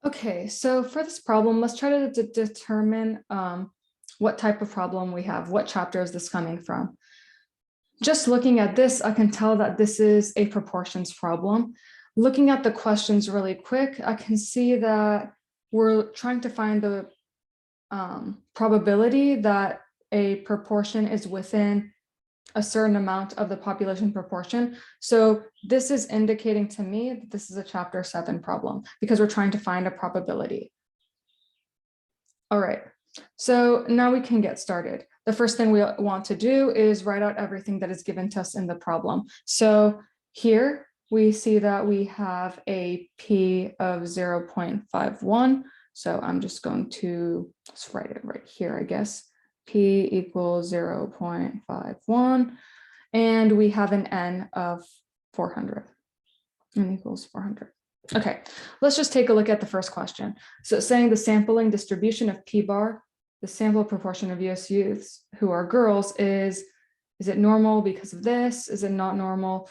Okay, so for this problem, let's try to determine what type of problem we have. What chapter is this coming from? Just looking at this, I can tell that this is a proportions problem. Looking at the questions really quick, I can see that we're trying to find the probability that a proportion is within a certain amount of the population proportion. So this is indicating to me that this is a chapter 7 problem because we're trying to find a probability. All right, so now we can get started. The first thing we want to do is write out everything that is given to us in the problem. So here we see that we have a P of 0.51. So I'm just going to let's write it right here, I guess. P equals 0.51, and we have an N of 400, N equals 400. Okay, let's just take a look at the first question. So it's saying the sampling distribution of P bar, the sample proportion of US youths who are girls is it normal because of this? Is it not normal?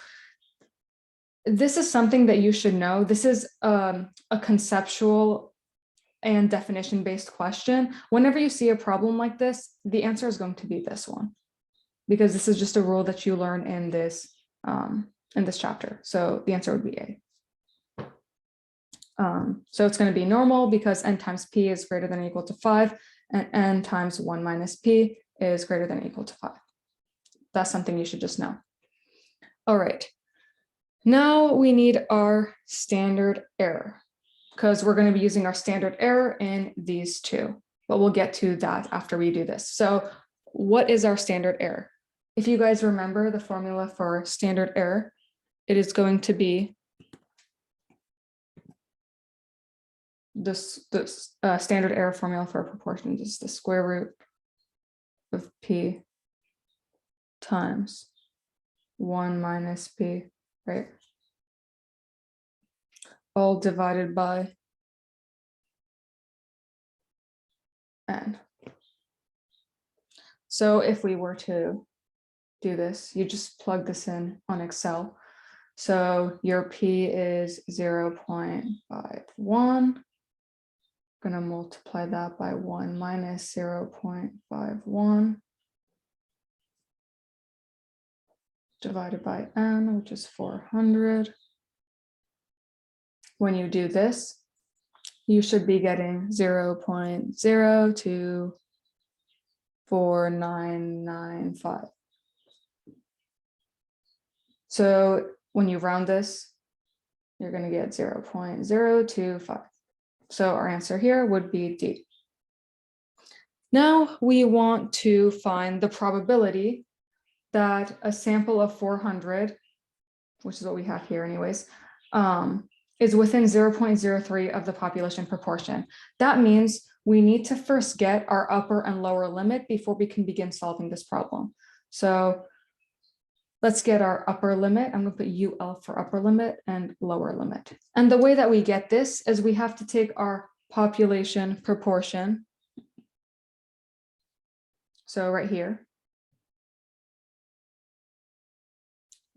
This is something that you should know. This is a conceptual and definition-based question. Whenever you see a problem like this, the answer is going to be this one, because this is just a rule that you learn in this chapter. So the answer would be A. So it's going to be normal because n times p is greater than or equal to 5, and n times 1 minus p is greater than or equal to 5. That's something you should just know. All right. Now we need our standard error, because we're going to be using our standard error in these two, but we'll get to that after we do this. So what is our standard error? If you guys remember the formula for standard error, it is going to be this standard error formula for a proportion is the square root of p times 1 minus p, right? All divided by n. So if we were to do this, you just plug this in on Excel. So your p is 0.51. Going to multiply that by 1 minus 0.51 divided by n, which is 400. When you do this, you should be getting 0.024995. So when you round this, you're going to get 0.025. So our answer here would be D. Now we want to find the probability that a sample of 400, which is what we have here anyways, is within 0.03 of the population proportion. That means we need to first get our upper and lower limit before we can begin solving this problem. So let's get our upper limit. I'm going to put UL for upper limit and lower limit. And the way that we get this is we have to take our population proportion. So right here,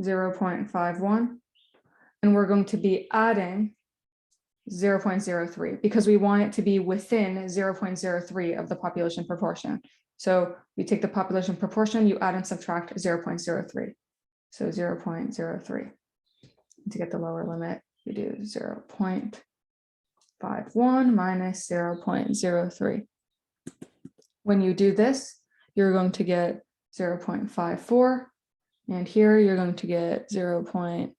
0.51. And we're going to be adding 0.03 because we want it to be within 0.03 of the population proportion. So you take the population proportion, you add and subtract 0.03. So 0.03. To get the lower limit, we do 0.51 minus 0.03. When you do this, you're going to get 0.54. And here you're going to get 0.48.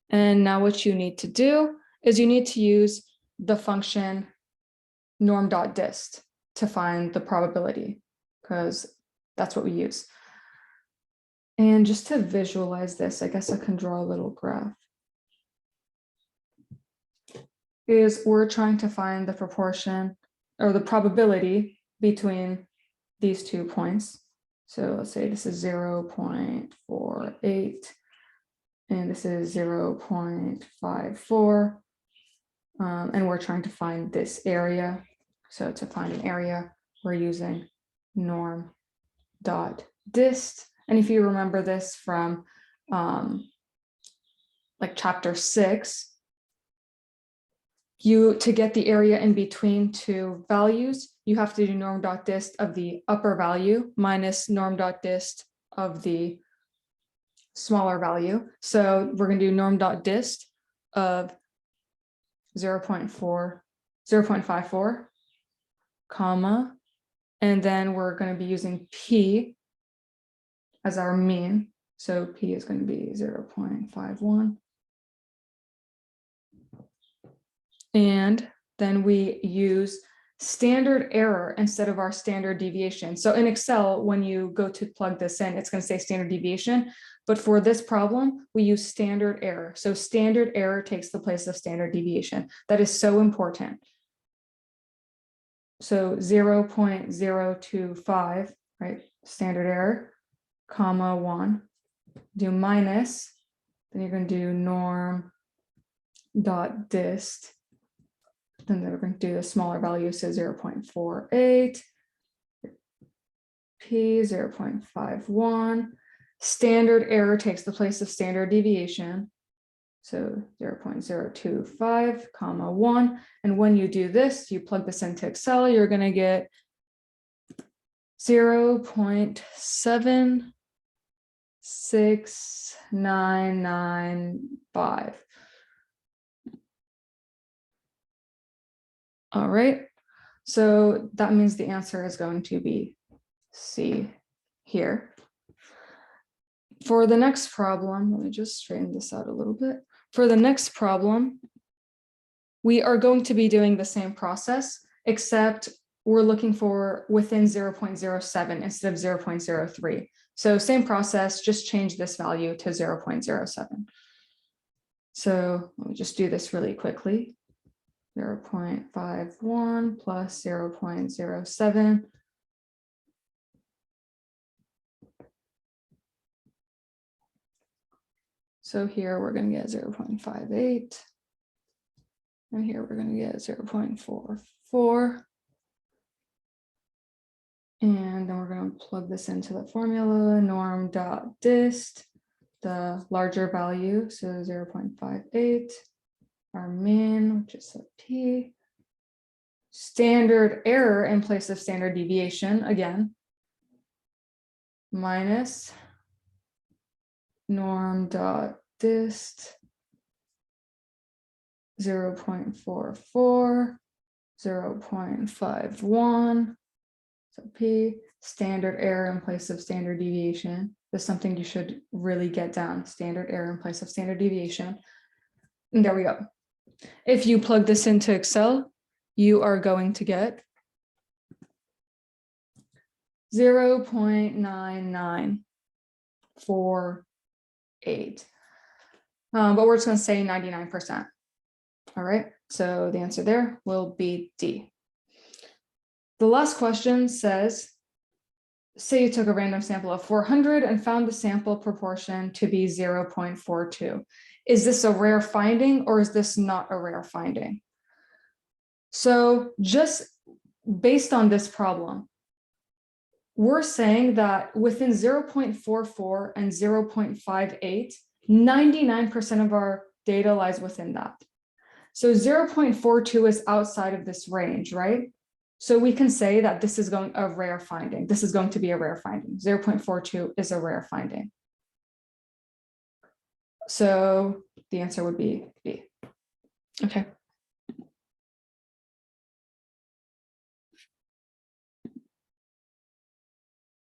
And now what you need to do is you need to use the function norm.dist to find the probability, because that's what we use. And just to visualize this, I guess I can draw a little graph. Is we're trying to find the proportion or the probability between these 2 points. So let's say this is 0.48 and this is 0.54. And we're trying to find this area. So to find an area, we're using norm.dist. And if you remember this from like chapter 6, to get the area in between two values, you have to do norm.dist of the upper value minus norm.dist of the smaller value. So we're going to do norm.dist of 0.54, comma, and then we're going to be using P as our mean. So P is going to be 0.51. And then we use standard error instead of our standard deviation. So in Excel, when you go to plug this in, it's going to say standard deviation. But for this problem, we use standard error. So standard error takes the place of standard deviation. That is so important. So 0.025, right? Standard error, comma 1. Do minus, then you're going to do norm dot dist. Then we're going to do a smaller value, so 0.48, P 0.51. Standard error takes the place of standard deviation. So 0.025, comma 1. And when you do this, you plug this into Excel, you're going to get 0.76995. All right, so that means the answer is going to be C here. For the next problem, let me just straighten this out a little bit. For the next problem, we are going to be doing the same process, except we're looking for within 0.07 instead of 0.03. So same process, just change this value to 0.07. So let me just do this really quickly. 0.51 plus 0.07. So here we're going to get 0.58. And here we're going to get 0.44. And then we're going to plug this into the formula, norm.dist, the larger value, so 0.58. Our mean, which is a P. Standard error in place of standard deviation, again, minus norm.dist 0.44, 0.51, so P. Standard error in place of standard deviation. That's something you should really get down, standard error in place of standard deviation. And there we go. If you plug this into Excel, you are going to get 0.9948. But we're just going to say 99%. All right, so the answer there will be D. The last question says, say you took a random sample of 400 and found the sample proportion to be 0.42. Is this a rare finding or is this not a rare finding? So just based on this problem, we're saying that within 0.44 and 0.58, 99% of our data lies within that. So 0.42 is outside of this range, right? So we can say that this is a rare finding. This is going to be a rare finding. 0.42 is a rare finding. So the answer would be B. Okay.